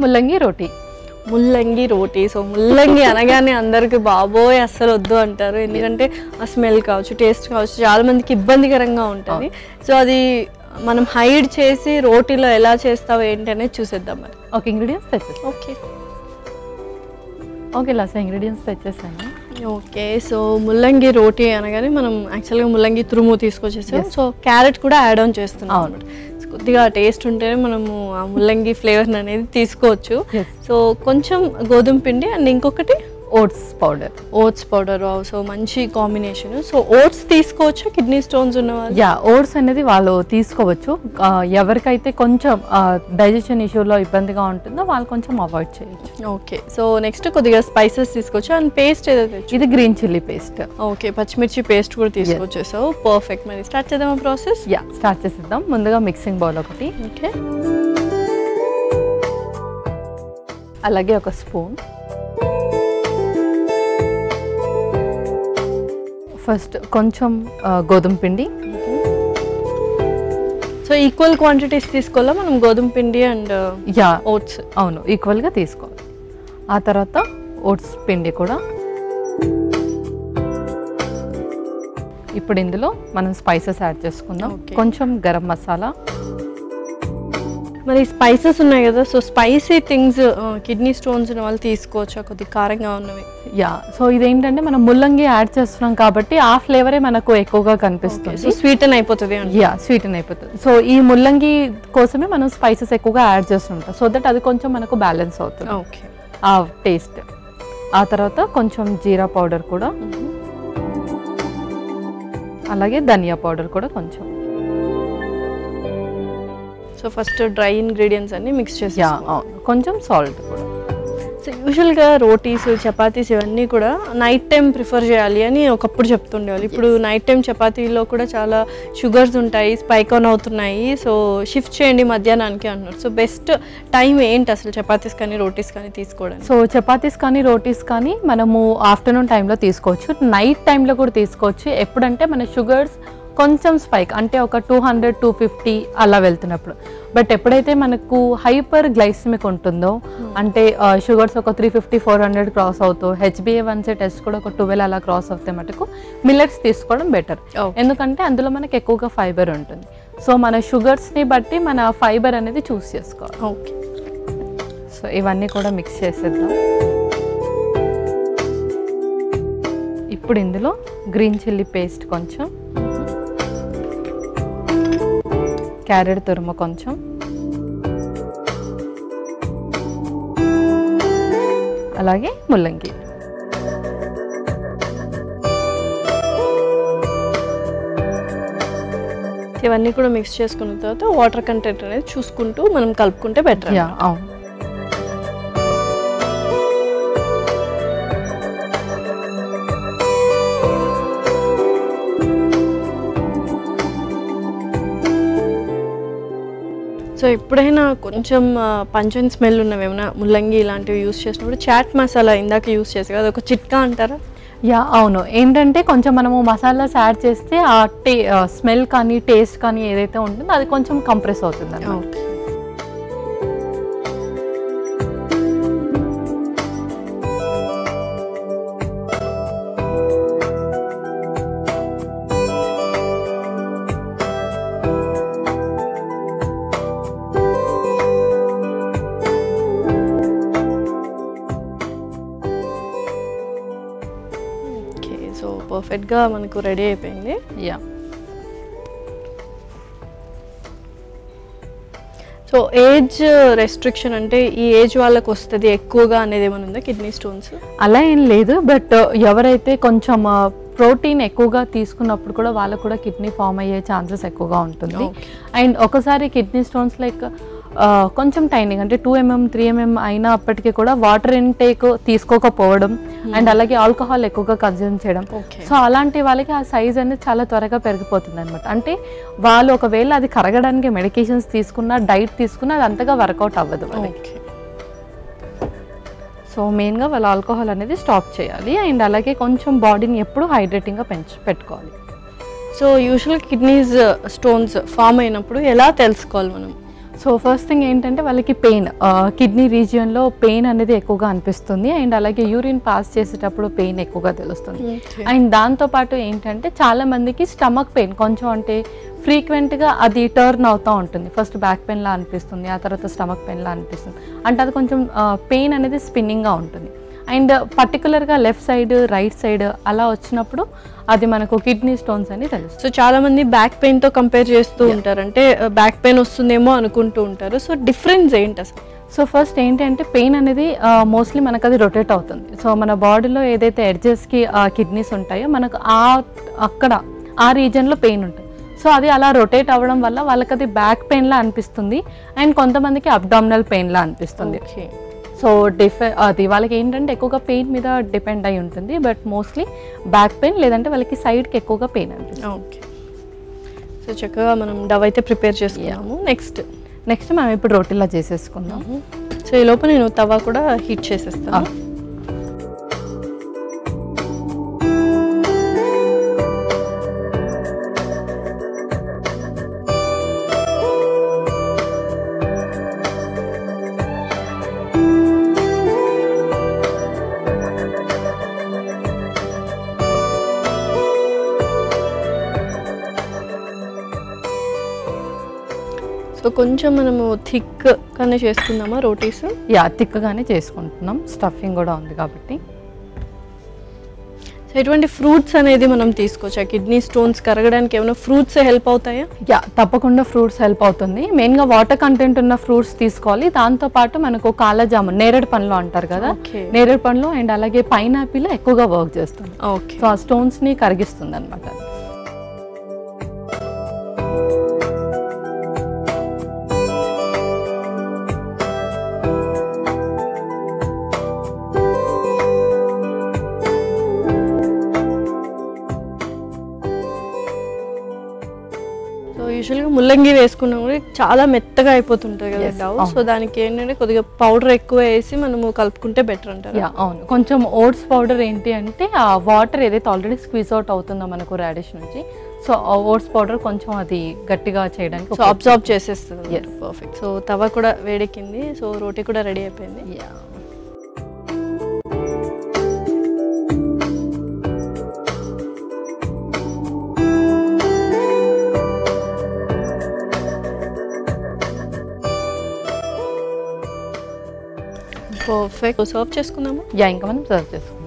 ముల్లంగి రోటీ. ముల్లంగి రోటీ. సో ముల్లంగి అనగానే అందరికి బాబోయ్ అస్సలు వద్దు అంటారు, ఎందుకంటే ఆ స్మెల్ కావచ్చు, టేస్ట్ కావచ్చు, చాలా మందికి ఇబ్బందికరంగా ఉంటుంది. సో అది మనం హైడ్ చేసి రోటీలో ఎలా చేస్తావు ఏంటి అనేది చూసేద్దాం మరి. ఓకే, ఇంగ్రీడియంట్స్ తెచ్చేసాను. ఓకే ఓకే లాస్ట్ ఇంగ్రీడియంట్స్ తెచ్చేసాను. ఓకే, సో ముల్లంగి రోటీ అనగానే మనం యాక్చువల్గా ముల్లంగి తురుము తీసుకొచ్చేసాం. సో క్యారెట్ కూడా యాడ్ ఆన్ చేస్తున్నాం అనమాట. కొద్దిగా టేస్ట్ ఉంటేనే మనము ఆ ముల్లంగి ఫ్లేవర్ అనేది తీసుకోవచ్చు. సో కొంచెం గోధుమ పిండి అండ్ ఇంకొకటి ఓట్స్ పౌడర్. సో మంచి కాంబినేషన్. సో ఓట్స్ తీసుకోవచ్చు కిడ్నీ స్టోన్స్ ఉన్న వాళ్ళు? ఓట్స్ అనేది వాళ్ళు తీసుకోవచ్చు. ఎవరికైతే కొంచెం డైజెషన్ ఇష్యూలో ఇబ్బందిగా ఉంటుందో వాళ్ళు కొంచెం అవాయిడ్ చేయొచ్చు. ఓకే, సో నెక్స్ట్ కొద్దిగా స్పైసెస్ తీసుకోవచ్చు అండ్ పేస్ట్ ఏదైతే ఇది గ్రీన్ చిల్లీ పేస్ట్. ఓకే, పచ్చిమిర్చి పేస్ట్ కూడా తీసుకొచ్చేసావు. పర్ఫెక్ట్. మరి స్టార్ట్ చేద్దాం ప్రాసెస్? స్టార్ట్ చేసేద్దాం. ముందుగా మిక్సింగ్ బౌల్ ఒకటి, ఓకే, అలాగే ఒక స్పూన్. ఫస్ట్ కొంచెం గోధుమ పిండి. సో ఈక్వల్ క్వాంటిటీస్ తీసుకోవాలా మనం గోధుమ పిండి అండ్ ఓట్స్? అవును, ఈక్వల్గా తీసుకోవాలి. ఆ తర్వాత ఓట్స్ పిండి కూడా. ఇప్పుడు ఇందులో మనం స్పైసెస్ యాడ్ చేసుకుందాం. కొంచెం గరం మసాలా. మరి స్పైసెస్ ఉన్నాయి కదా, so spicy things kidney stones ఉన్న వాళ్ళు తీసుకోవచ్చా? కొద్దిగా కారంగా ఉన్నవి. సో ఇదేంటంటే మనం ముల్లంగి యాడ్ చేస్తున్నాం కాబట్టి ఆ ఫ్లేవరే మనకు ఎక్కువగా కనిపిస్తుంది. స్వీటన్ అయిపోతుంది. స్వీటన్ అయిపోతుంది. సో ఈ ముల్లంగి కోసమే మనం స్పైసెస్ ఎక్కువగా యాడ్ చేస్తుంటాం, సో దట్ అది కొంచెం మనకు బ్యాలెన్స్ అవుతుంది. ఓకే, ఆ టేస్ట్. ఆ తర్వాత కొంచెం జీరా పౌడర్ కూడా, అలాగే ధనియా పౌడర్ కూడా కొంచెం. సో ఫస్ట్ డ్రై ఇంగ్రీడియంట్స్ అన్ని మిక్స్ చేసి, కొంచెం సాల్ట్ కూడా. సో యూజువల్గా రోటీస్, చపాతీస్ ఇవన్నీ కూడా నైట్ టైం ప్రిఫర్ చేయాలి అని ఒకప్పుడు చెప్తుండేవాళ్ళు. ఇప్పుడు నైట్ టైం చపాతీలో కూడా చాలా షుగర్స్ ఉంటాయి, స్పైక్ ఆన్ అవుతున్నాయి. సో షిఫ్ట్ చేయండి మధ్యాహ్నానికి అంటున్నారు. సో బెస్ట్ టైం ఏంటి అసలు చపాతీస్ కానీ రోటీస్ కానీ తీసుకోవడానికి? సో చపాతీస్ కానీ రోటీస్ కానీ మనము ఆఫ్టర్నూన్ టైంలో తీసుకోవచ్చు, నైట్ టైంలో కూడా తీసుకోవచ్చు. ఎప్పుడంటే మన షుగర్స్ కొంచెం స్పైక్ అంటే ఒక 200 250 అలా వెళ్తున్నప్పుడు. బట్ ఎప్పుడైతే మనకు హైపర్ గ్లైసిమిక్ ఉంటుందో, అంటే షుగర్స్ ఒక 350 400 క్రాస్ అవుతూ, HbA1c టెస్ట్ కూడా ఒక 12 అలా క్రాస్ అవుతే మటుకు మిల్లెట్స్ తీసుకోవడం బెటర్. ఎందుకంటే అందులో మనకు ఎక్కువగా ఫైబర్ ఉంటుంది. సో మన షుగర్స్ని బట్టి మన ఫైబర్ అనేది చూస్ చేసుకోవాలి. ఓకే, సో ఇవన్నీ కూడా మిక్స్ చేసేద్దాం. ఇప్పుడు ఇందులో గ్రీన్ చిల్లీ పేస్ట్ కొంచెం, క్యారెట్ తురుము కొంచెం, అలాగే ముల్లంగి. ఇవన్నీ కూడా మిక్స్ చేసుకున్న తర్వాత వాటర్ కంటెంట్ అనేది చూసుకుంటూ మనం కలుపుకుంటే బెటర్. అవును. సో ఎప్పుడైనా కొంచెం పంచన్ స్మెల్ ఉన్నవి ఏమైనా ముల్లంగి ఇలాంటివి యూస్ చేసినప్పుడు చాట్ మసాలా ఇందాక యూస్ చేసి కదా, ఒక చిట్కా అంటారా? అవును. ఏంటంటే కొంచెం మనము మసాలాస్ యాడ్ చేస్తే ఆ స్మెల్ కానీ టేస్ట్ కానీ ఏదైతే ఉంటుందో అది కొంచెం కంప్రెస్ అవుతుంది అన్నమాట. సో పర్ఫెక్ట్గా మనకు రెడీ అయిపోయింది. సో ఏజ్ రెస్ట్రిక్షన్ అంటే ఈ ఏజ్ వాళ్ళకి వస్తుంది ఎక్కువగా అనేది ఏమైనా ఉందా కిడ్నీ స్టోన్స్? అలా ఏం లేదు, బట్ ఎవరైతే కొంచెం ప్రోటీన్ ఎక్కువగా తీసుకున్నప్పుడు కూడా వాళ్ళకు కూడా కిడ్నీ ఫామ్ అయ్యే ఛాన్సెస్ ఎక్కువగా ఉంటుంది. అండ్ ఒకసారి కిడ్నీ స్టోన్స్ లైక్ కొంచెం టైనింగ్ అంటే 2 mm 3 mm అయినప్పటికీ కూడా వాటర్ ఇంటేక్ తీసుకోకపోవడం అండ్ అలాగే ఆల్కహాల్ ఎక్కువగా కన్జ్యూమ్ చేయడం. సో అలాంటి వాళ్ళకి ఆ సైజ్ అనేది చాలా త్వరగా పెరిగిపోతుంది అనమాట. అంటే వాళ్ళు ఒకవేళ అది కరగడానికి మెడికేషన్స్ తీసుకున్నా డైట్ తీసుకున్నా అది అంతగా వర్కౌట్ అవ్వదు వాళ్ళకి. సో మెయిన్గా వాళ్ళు ఆల్కహాల్ అనేది స్టాప్ చేయాలి అండ్ అలాగే కొంచెం బాడీని ఎప్పుడు హైడ్రేటింగ్గా పెట్టుకోవాలి. So usual kidneys stones form అయినప్పుడు ఎలా తెలుసుకోవాలి మనం? సో ఫస్ట్ థింగ్ ఏంటంటే వాళ్ళకి పెయిన్, కిడ్నీ రీజియన్లో పెయిన్ అనేది ఎక్కువగా అనిపిస్తుంది అండ్ అలాగే యూరిన్ పాస్ చేసేటప్పుడు పెయిన్ ఎక్కువగా తెలుస్తుంది. అండ్ దాంతోపాటు ఏంటంటే చాలా మందికి స్టమక్ పెయిన్ కొంచెం అంటే ఫ్రీక్వెంట్గా అది టర్న్ అవుతూ ఉంటుంది. ఫస్ట్ బ్యాక్ పెయిన్లా అనిపిస్తుంది, ఆ తర్వాత స్టమక్ పెయిన్లా అనిపిస్తుంది. అంటే అది కొంచెం పెయిన్ అనేది స్పిన్నింగ్గా ఉంటుంది. అండ్ పర్టికులర్గా లెఫ్ట్ సైడ్ రైట్ సైడ్ అలా వచ్చినప్పుడు అది మనకు కిడ్నీ స్టోన్స్ అని తెలుసు. సో చాలా మంది బ్యాక్ పెయిన్తో కంపేర్ చేస్తూ ఉంటారు, అంటే బ్యాక్ పెయిన్ వస్తుందేమో అనుకుంటూ ఉంటారు. సో డిఫరెన్స్ ఏంటి అసలు? సో ఫస్ట్ ఏంటంటే పెయిన్ అనేది మోస్ట్లీ మనకు అది రొటేట్ అవుతుంది. సో మన బాడీలో ఏదైతే ఎడ్జెస్కి కిడ్నీస్ ఉంటాయో మనకు అక్కడ ఆ రీజన్లో పెయిన్ ఉంటుంది. సో అది అలా రొటేట్ అవ్వడం వల్ల వాళ్ళకి అది బ్యాక్ పెయిన్లా అనిపిస్తుంది అండ్ కొంతమందికి అబ్డామినల్ పెయిన్లా అనిపిస్తుంది. సో అది వాళ్ళకి ఏంటంటే ఎక్కువగా పెయిన్ మీద డిపెండ్ అయి ఉంటుంది. బట్ మోస్ట్లీ బ్యాక్ పెయిన్ లేదంటే వాళ్ళకి సైడ్కి ఎక్కువగా పెయిన్ అనిపిస్తుంది. ఓకే, సో చక్కగా మనం డవ్ అయితే ప్రిపేర్ చేసుకున్నాము. నెక్స్ట్ మనం ఇప్పుడు రోటీలా చేసేసుకుందాము. సో ఈ లోపు నేను తవా కూడా హీట్ చేసేస్తాను. సో కొంచెం మనము థిక్గానే చేసుకుందామా రోటీస్? థిక్గానే చేసుకుంటున్నాం, స్టఫింగ్ కూడా ఉంది కాబట్టి. సో ఎటువంటి ఫ్రూట్స్ అనేది మనం తీసుకోవచ్చా? కిడ్నీ స్టోన్స్ కరగడానికి ఏమైనా ఫ్రూట్స్ హెల్ప్ అవుతాయా? తప్పకుండా ఫ్రూట్స్ హెల్ప్ అవుతుంది. మెయిన్గా వాటర్ కంటెంట్ ఉన్న ఫ్రూట్స్ తీసుకోవాలి. దాంతోపాటు మనకు కాలజామున్, నేరేడు పండ్లు అంటారు కదా, నేరేడు పండ్లు అండ్ అలాగే పైనాపిల్ ఎక్కువగా వర్క్ చేస్తుంది. సో ఆ స్టోన్స్ని కరిగిస్తుంది అనమాట. యూజువల్గా ముల్లంగి వేసుకున్నా కూడా చాలా మెత్తగా అయిపోతుంటుంది కదా డవ్. సో దానికి ఏంటంటే కొద్దిగా పౌడర్ ఎక్కువ వేసి మనము కలుపుకుంటే బెటర్ అంటారు. అవును, కొంచెం ఓట్స్ పౌడర్ ఏంటి అంటే ఆ వాటర్ ఏదైతే ఆల్రెడీ స్క్వీజ్ అవుట్ అవుతుందో మనకు రాడిష్ నుంచి, సో ఓట్స్ పౌడర్ కొంచెం అది గట్టిగా చేయడానికి అబ్జార్బ్ చేసేస్తుంది. పర్ఫెక్ట్. సో తవ కూడా వేడెక్కింది, సో రోటీ కూడా రెడీ అయిపోయింది. పర్ఫెక్ట్. సర్వ్ చేసుకుందాము. ఇంకా మనం సర్వ్ చేసుకుందాం.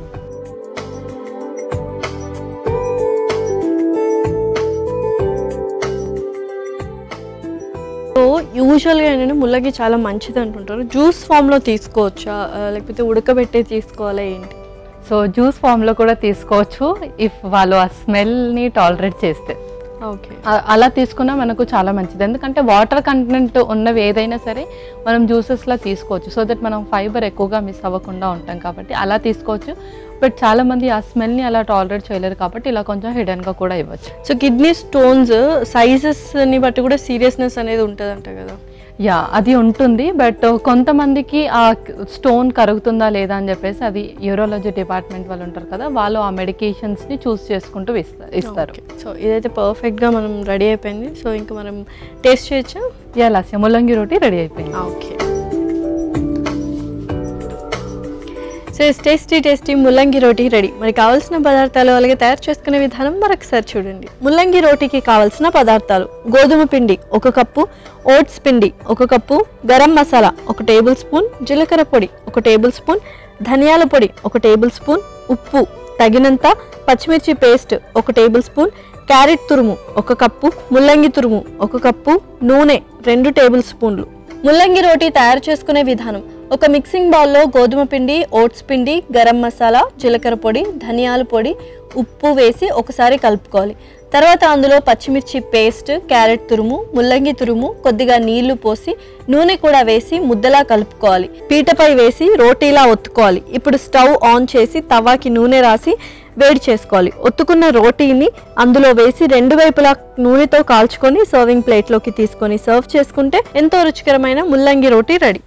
సో యూజువల్గా ఏంటంటే ముల్లంగి చాలా మంచిది అంటుంటారు. జ్యూస్ ఫామ్లో తీసుకోవచ్చా లేకపోతే ఉడకబెట్టే తీసుకోవాలా ఏంటి? సో జ్యూస్ ఫామ్లో కూడా తీసుకోవచ్చు ఇఫ్ వాళ్ళు ఆ స్మెల్ని టాలరేట్ చేస్తే. ఓకే, అలా తీసుకున్నా మనకు చాలా మంచిది. ఎందుకంటే వాటర్ కంటెంట్ ఉన్నవి ఏదైనా సరే మనం జ్యూసెస్లా తీసుకోవచ్చు. సో దట్ మనం ఫైబర్ ఎక్కువగా మిస్ అవ్వకుండా ఉంటాం కాబట్టి అలా తీసుకోవచ్చు. బట్ చాలా మంది ఆ స్మెల్ని అలా టాలరేట్ చేయలేరు కాబట్టి ఇలా కొంచెం హిడెన్గా కూడా ఇవ్వచ్చు. సో కిడ్నీ స్టోన్స్ సైజెస్ని బట్టి కూడా సీరియస్నెస్ అనేది ఉంటుందంట కదా? అది ఉంటుంది. బట్ కొంతమందికి ఆ స్టోన్ కరుగుతుందా లేదా అని చెప్పేసి అది యూరాలజీ డిపార్ట్మెంట్ వాళ్ళు ఉంటారు కదా, వాళ్ళు ఆ మెడికేషన్స్ని చూస్ చేసుకుంటూ ఇస్తారు. సో ఇదైతే పర్ఫెక్ట్గా మనం రెడీ అయిపోయింది. సో ఇంకా మనం టేస్ట్ చేయొచ్చా? లాస్య ముల్లంగి రోటీ రెడీ అయిపోయింది. ఓకే, సో టేస్టీ ముల్లంగి రోటీ రెడీ. మరి కావాల్సిన పదార్థాలు అలాగే తయారు చేసుకునే విధానం మరొకసారి చూడండి. ముల్లంగి రోటీకి కావాల్సిన పదార్థాలు: గోధుమ పిండి 1 కప్పు, ఓట్స్ పిండి 1 cup, garam masala 1 table spoon, జీలకర్ర పొడి 1 టేబుల్ స్పూన్, ధనియాల పొడి 1 టేబుల్ స్పూన్, ఉప్పు తగినంత, పచ్చిమిర్చి పేస్ట్ 1 టేబుల్ స్పూన్, క్యారెట్ తురుము 1 కప్పు, ముల్లంగి తురుము 1 కప్పు, నూనె 2 టేబుల్ స్పూన్లు. ముల్లంగి రోటీ తయారు చేసుకునే విధానం: ఒక మిక్సింగ్ బౌల్లో గోధుమ పిండి, ఓట్స్ పిండి, గరం మసాలా, జీలకర్ర పొడి, ధనియాల పొడి, ఉప్పు వేసి ఒకసారి కలుపుకోవాలి. తర్వాత అందులో పచ్చిమిర్చి పేస్ట్, క్యారెట్ తురుము, ముల్లంగి తురుము, కొద్దిగా నీళ్లు పోసి నూనె కూడా వేసి ముద్దలా కలుపుకోవాలి. పీటపై వేసి రోటీలా ఒత్తుకోవాలి. ఇప్పుడు స్టవ్ ఆన్ చేసి తవాకి నూనె రాసి వేడి చేసుకోవాలి. ఒత్తుకున్న రోటీని అందులో వేసి 2 వైపులా నూనెతో కాల్చుకొని సర్వింగ్ ప్లేట్లోకి తీసుకొని సర్వ్ చేసుకుంటే ఎంతో రుచికరమైన ముల్లంగి రోటీ రెడీ.